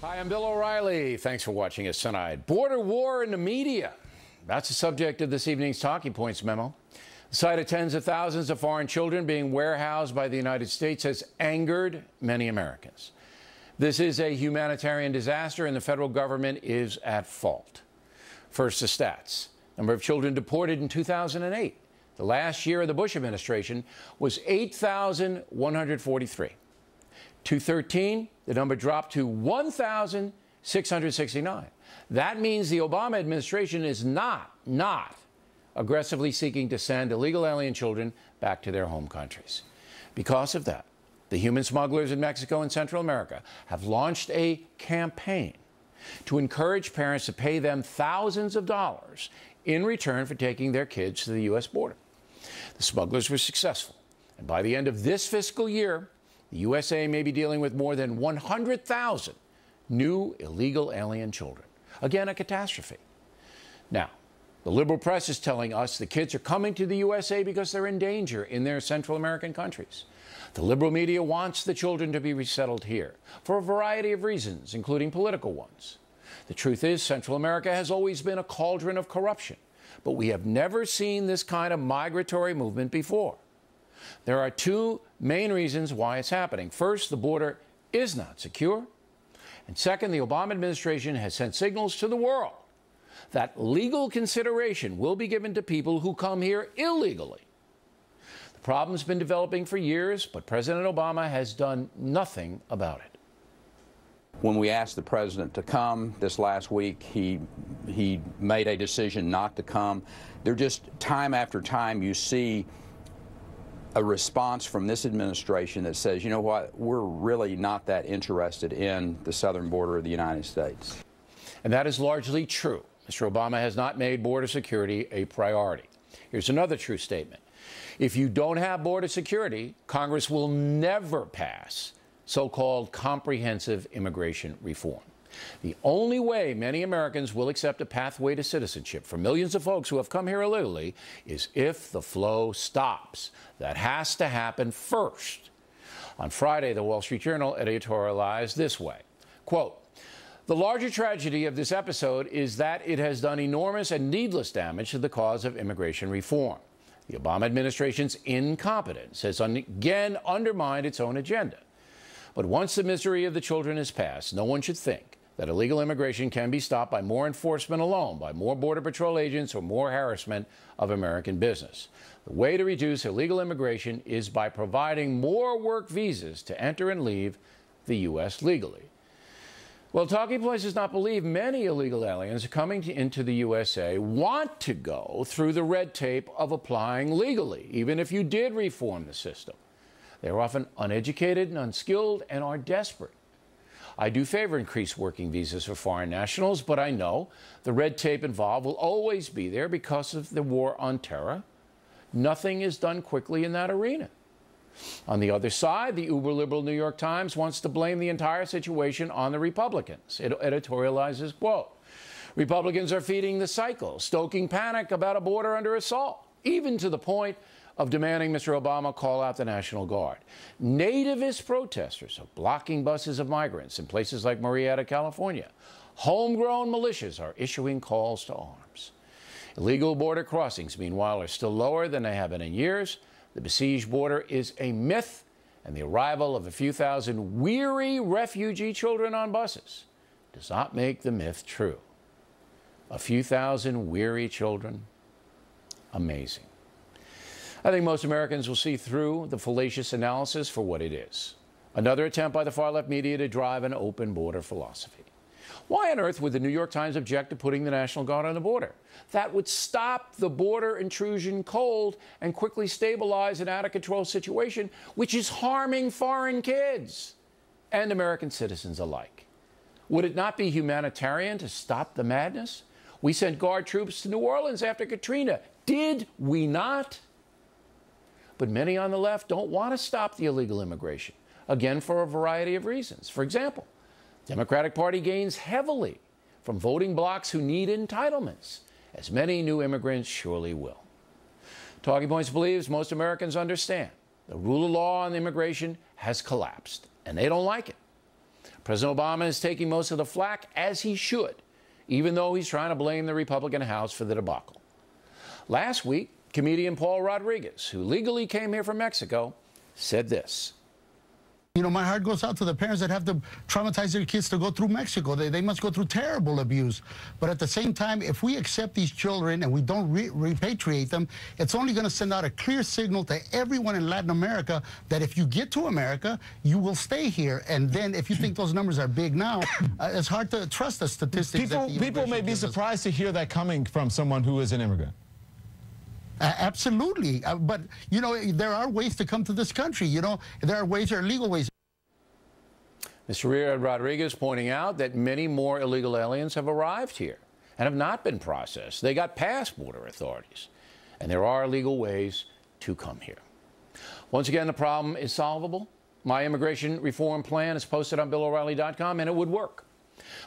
Hi, I'm Bill O'Reilly. Thanks for watching us tonight. Border war in the media. That's the subject of this evening's Talking Points memo. The sight of tens of thousands of foreign children being warehoused by the United States has angered many Americans. This is a humanitarian disaster, and the federal government is at fault. First, the stats. Number of children deported in 2008, the last year of the Bush administration, was 8,143. 2013, the number dropped to 1,669. That means the Obama administration is not aggressively seeking to send illegal alien children back to their home countries. Because of that, the human smugglers in Mexico and Central America have launched a campaign to encourage parents to pay them thousands of dollars in return for taking their kids to the U.S. border. The smugglers were successful, and by the end of this fiscal year, the USA may be dealing with more than 100,000 new illegal alien children. Again, a catastrophe. Now, the liberal press is telling us the kids are coming to the USA because they're in danger in their Central American countries. The liberal media wants the children to be resettled here for a variety of reasons, including political ones. The truth is, Central America has always been a cauldron of corruption, but we have never seen this kind of migratory movement before. There are two main reasons why it's happening. First, the border is not secure. And second, the Obama administration has sent signals to the world that legal consideration will be given to people who come here illegally. The problem's been developing for years, but President Obama has done nothing about it. When we asked the president to come this last week, he made a decision not to come. There just, time after time, you see a response from this administration that says, you know what, we're really not that interested in the southern border of the United States. And that is largely true. Mr. Obama has not made border security a priority. Here's another true statement. If you don't have border security, Congress will never pass so-called comprehensive immigration reform. The only way many Americans will accept a pathway to citizenship for millions of folks who have come here illegally is if the flow stops. That has to happen first. On Friday, the Wall Street Journal editorialized this way, quote, "The larger tragedy of this episode is that it has done enormous and needless damage to the cause of immigration reform. The Obama administration's incompetence has again undermined its own agenda. But once the misery of the children is past, no one should think that illegal immigration can be stopped by more enforcement alone, by more Border Patrol agents, or more harassment of American business. The way to reduce illegal immigration is by providing more work visas to enter and leave the U.S. legally." Well, Talking Points does not believe many illegal aliens coming into the USA want to go through the red tape of applying legally, even if you did reform the system. They're often uneducated and unskilled and are desperate. I do favor increased working visas for foreign nationals, but I know the red tape involved will always be there because of the war on terror. Nothing is done quickly in that arena. On the other side, the uber-liberal New York Times wants to blame the entire situation on the Republicans. It editorializes, quote, "Republicans are feeding the cycle, stoking panic about a border under assault, even to the point of demanding Mr. Obama call out the National Guard. Nativist protesters are blocking buses of migrants in places like Murrieta, California. Homegrown militias are issuing calls to arms. Illegal border crossings, meanwhile, are still lower than they have been in years. The besieged border is a myth, and the arrival of a few thousand weary refugee children on buses does not make the myth true." A few thousand weary children? Amazing. I think most Americans will see through the fallacious analysis for what it is. Another attempt by the far-left media to drive an open border philosophy. Why on earth would the New York Times object to putting the National Guard on the border? That would stop the border intrusion cold and quickly stabilize an out-of-control situation, which is harming foreign kids and American citizens alike. Would it not be humanitarian to stop the madness? We sent Guard troops to New Orleans after Katrina. Did we not? But many on the left don't want to stop the illegal immigration, again, for a variety of reasons. For example, the Democratic Party gains heavily from voting blocs who need entitlements, as many new immigrants surely will. Talking Points believes most Americans understand the rule of law on immigration has collapsed, and they don't like it. President Obama is taking most of the flack, as he should, even though he's trying to blame the Republican House for the debacle. Last week, comedian Paul Rodriguez, who legally came here from Mexico, said this. You know, my heart goes out to the parents that have to traumatize their kids to go through Mexico. They must go through terrible abuse. But at the same time, if we accept these children and we don't repatriate them, it's only going to send out a clear signal to everyone in Latin America that if you get to America, you will stay here. And then if you think those numbers are big now, it's hard to trust the statistics. People may be surprised to hear that coming from someone who is an immigrant. Absolutely. But, you know, there are ways to come to this country. You know, there are ways, there are legal ways. Mr. Rodriguez pointing out that many more illegal aliens have arrived here and have not been processed. They got past border authorities. And there are legal ways to come here. Once again, the problem is solvable. My immigration reform plan is posted on BillO'Reilly.com, and it would work.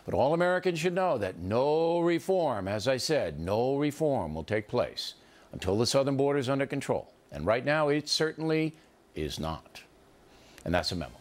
But all Americans should know that no reform, as I said, no reform will take place until the southern border is under control. And right now, it certainly is not. And that's a memo.